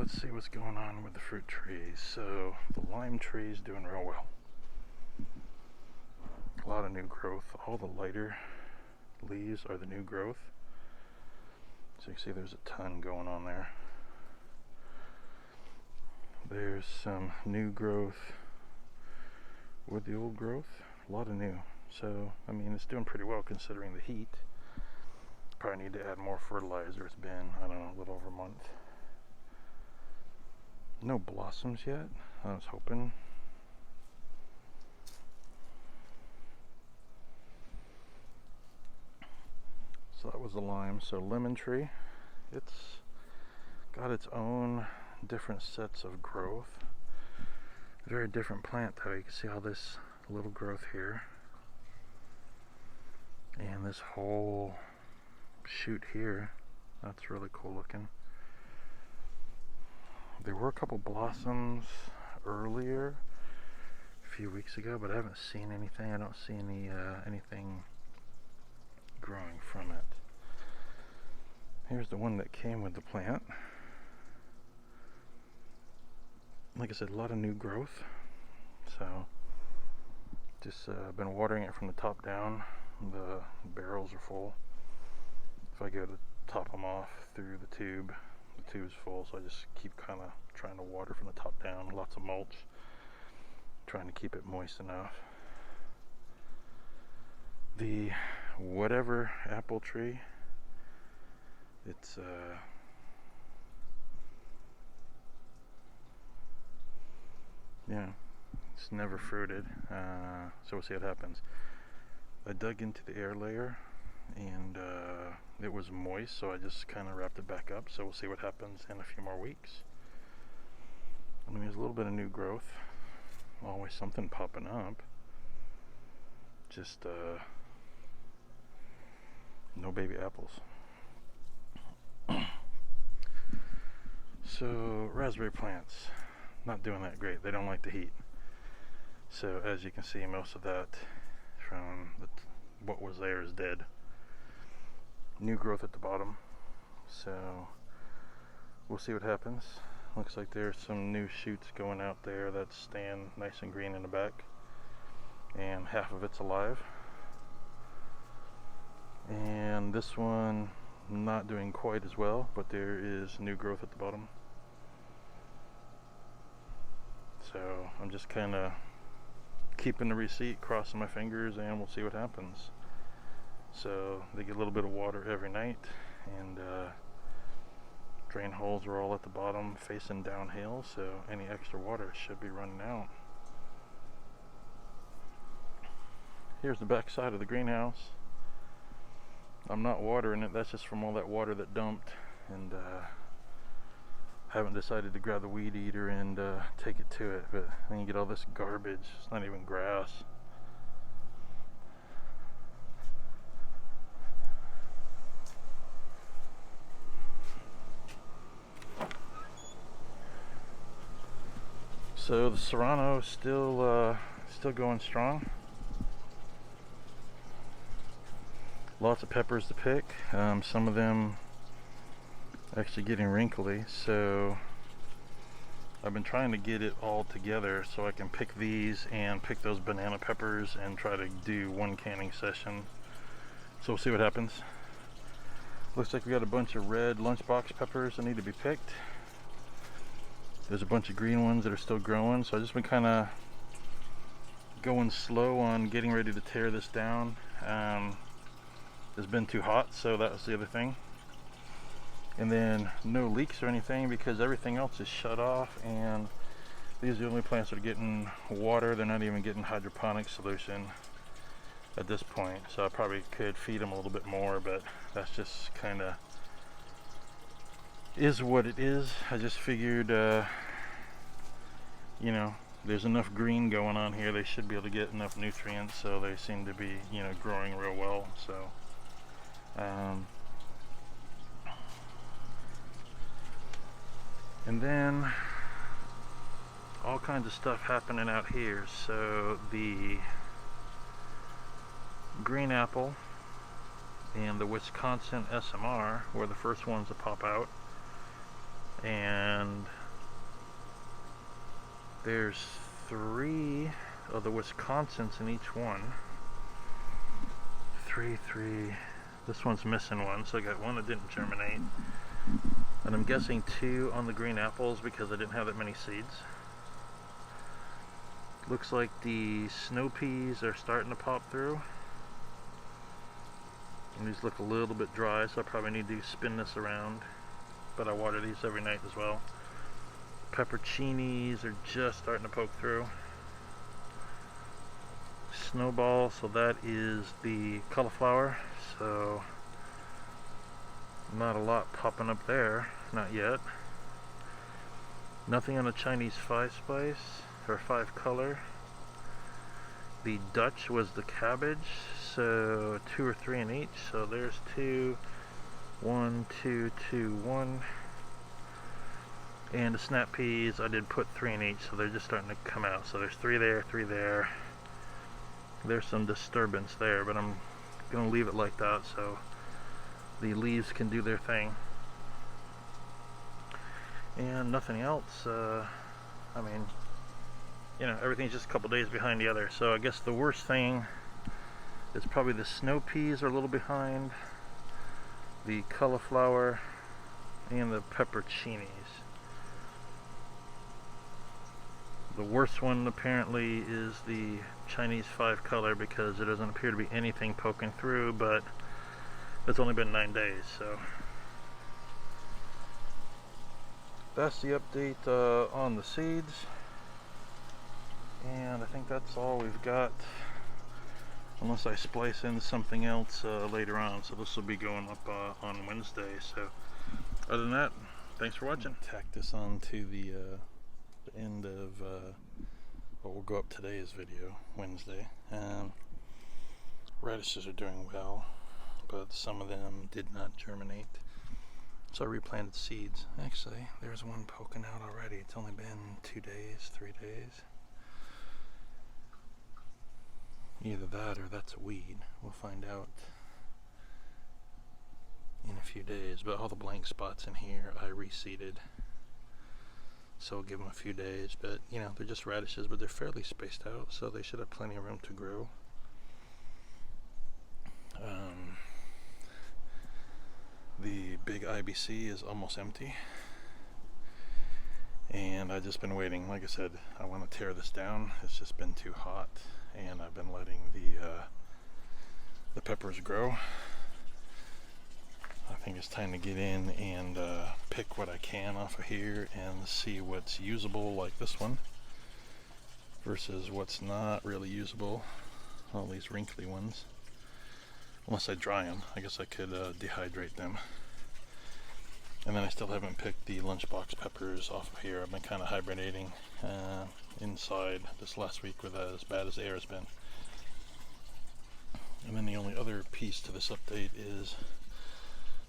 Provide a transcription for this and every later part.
let's see what's going on with the fruit trees. So the lime tree is doing real well. A lot of new growth. All the lighter leaves are the new growth. So you can see there's a ton going on there. There's some new growth with the old growth. A lot of new. So, I mean, it's doing pretty well considering the heat. Probably need to add more fertilizer. It's been, I don't know, a little over a month. No blossoms yet. I was hoping. So that was the lime. So lemon tree, it's got its own different sets of growth. Very different plant though. You can see all this little growth here. And this whole shoot here. That's really cool looking. There were a couple blossoms earlier, a few weeks ago, but I haven't seen anything. I don't see anything growing from it. Here's the one that came with the plant. Like I said, a lot of new growth. So just been watering it from the top down. The barrels are full. If I go to top them off through the tube's full, so I just keep kind of trying to water from the top down. Lots of mulch, trying to keep it moist enough. The whatever apple tree, it's yeah, it's never fruited, so we'll see what happens. I dug into the air layer and it was moist, so I just kind of wrapped it back up. So we'll see what happens in a few more weeks. I mean, there's a little bit of new growth, always something popping up, just no baby apples. So raspberry plants, not doing that great. They don't like the heat. So as you can see, most of that from what was there is dead. New growth at the bottom, so we'll see what happens. Looks like there's some new shoots going out there that stand nice and green in the back, and half of it's alive. And this one not doing quite as well, but there is new growth at the bottom. So I'm just kind of keeping the receipt, crossing my fingers, and we'll see what happens. So they get a little bit of water every night, and drain holes are all at the bottom facing downhill, so any extra water should be running out. Here's the back side of the greenhouse. I'm not watering it, that's just from all that water that dumped, and haven't decided to grab the weed eater and take it to it, but then you get all this garbage. It's not even grass. So the serrano is still going strong. Lots of peppers to pick. Some of them actually getting wrinkly, so I've been trying to get it all together so I can pick these and pick those banana peppers and try to do one canning session. So we'll see what happens. Looks like we got a bunch of red lunchbox peppers that need to be picked. There's a bunch of green ones that are still growing, so I've just been kind of going slow on getting ready to tear this down. It's been too hot, so that was the other thing. And then no leaks or anything because everything else is shut off, and these are the only plants that are getting water. They're not even getting hydroponic solution at this point, so I probably could feed them a little bit more, but that's just kind of is what it is. I just figured you know, there's enough green going on here, they should be able to get enough nutrients, so they seem to be, you know, growing real well. So and then all kinds of stuff happening out here. So the green apple and the Wisconsin SMR were the first ones to pop out, and There's 3 of the Wisconsins in each one. 3. This one's missing one, so I got one that didn't germinate. And I'm guessing 2 on the green apples because I didn't have that many seeds. Looks like the snow peas are starting to pop through. And these look a little bit dry, so I probably need to spin this around. But I water these every night as well. Pepperoncinis are just starting to poke through. Snowball, so that is the cauliflower. So not a lot popping up there, not yet. Nothing on the Chinese 5 spice or 5 color. The Dutch was the cabbage, so 2 or 3 in each. So there's 2, 1, 2, 2, 1. And the snap peas, I did put 3 in each, so they're just starting to come out. So there's 3 there, 3 there. There's some disturbance there, but I'm gonna leave it like that so the leaves can do their thing. And nothing else. I mean, you know, everything's just a couple days behind the other. So I guess the worst thing is probably the snow peas are a little behind, the cauliflower, and the pepperoncinis. The worst one apparently is the Chinese 5 color because there doesn't appear to be anything poking through, but it's only been 9 days, so that's the update on the seeds. And I think that's all we've got, unless I splice in something else later on. So this will be going up on Wednesday. So other than that, thanks for watching. Tack this on to the end of what will go up today's video, Wednesday. Radishes are doing well, but some of them did not germinate. So I replanted seeds. Actually, there's one poking out already. It's only been 2 days, 3 days. Either that or that's a weed. We'll find out in a few days. But all the blank spots in here I reseeded. So we'll give them a few days. But you know, they're just radishes, but they're fairly spaced out, so they should have plenty of room to grow. The big IBC is almost empty. And I've just been waiting. Like I said, I want to tear this down. It's just been too hot. And I've been letting the peppers grow. I think it's time to get in and pick what I can off of here and see what's usable, like this one, versus what's not really usable, all these wrinkly ones. Unless I dry them, I guess I could dehydrate them. And then I still haven't picked the lunchbox peppers off of here. I've been kind of hibernating inside this last week with as bad as the air has been. And then the only other piece to this update is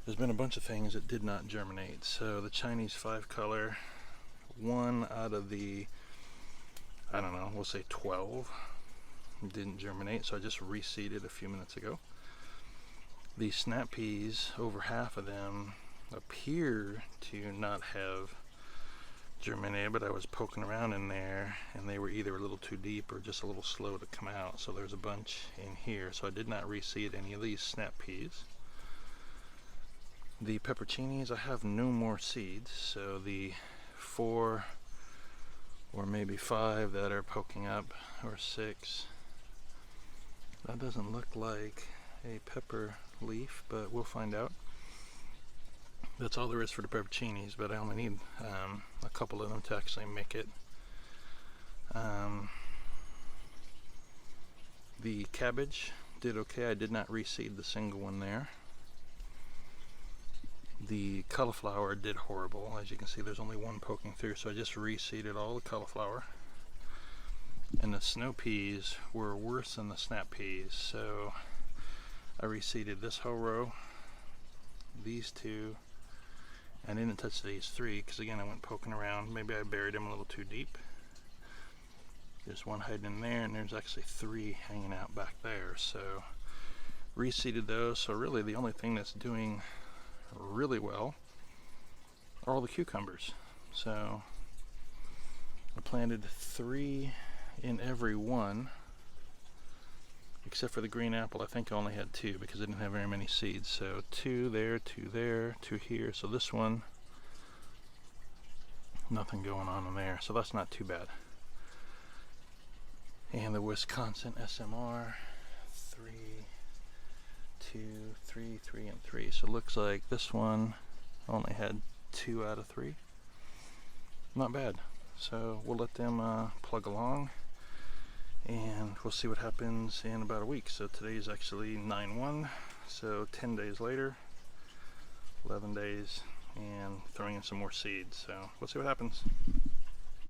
there's been a bunch of things that did not germinate. So the Chinese 5 color, 1 out of the, I don't know, we'll say 12 didn't germinate, so I just reseeded a few minutes ago. The snap peas, over half of them appear to not have germinated, but I was poking around in there and they were either a little too deep or just a little slow to come out. So there's a bunch in here, so I did not reseed any of these snap peas. The pepperoncinis, I have no more seeds, so the 4 or maybe 5 that are poking up, or 6, that doesn't look like a pepper leaf, but we'll find out. That's all there is for the pepperoncinis, but I only need a couple of them to actually make it. The cabbage did okay. I did not reseed the single one there. The cauliflower did horrible. As you can see, there's only one poking through, so I just reseeded all the cauliflower. And the snow peas were worse than the snap peas, so I reseeded this whole row, these 2, and I didn't touch these 3 because again I went poking around. Maybe I buried them a little too deep. There's one hiding in there, and there's actually 3 hanging out back there, so reseeded those. So really the only thing that's doing really well are all the cucumbers. So I planted 3 in every one, except for the green apple. I think I only had 2 because I didn't have very many seeds. So 2 there, 2 there, 2 here. So this one, nothing going on in there. So that's not too bad. And the Wisconsin SMR, 3, 2, 3, 3, and 3. So it looks like this one only had 2 out of 3. Not bad. So we'll let them plug along, and we'll see what happens in about a week. So today is actually 9/1, so 10 days later, 11 days, and throwing in some more seeds. So we'll see what happens.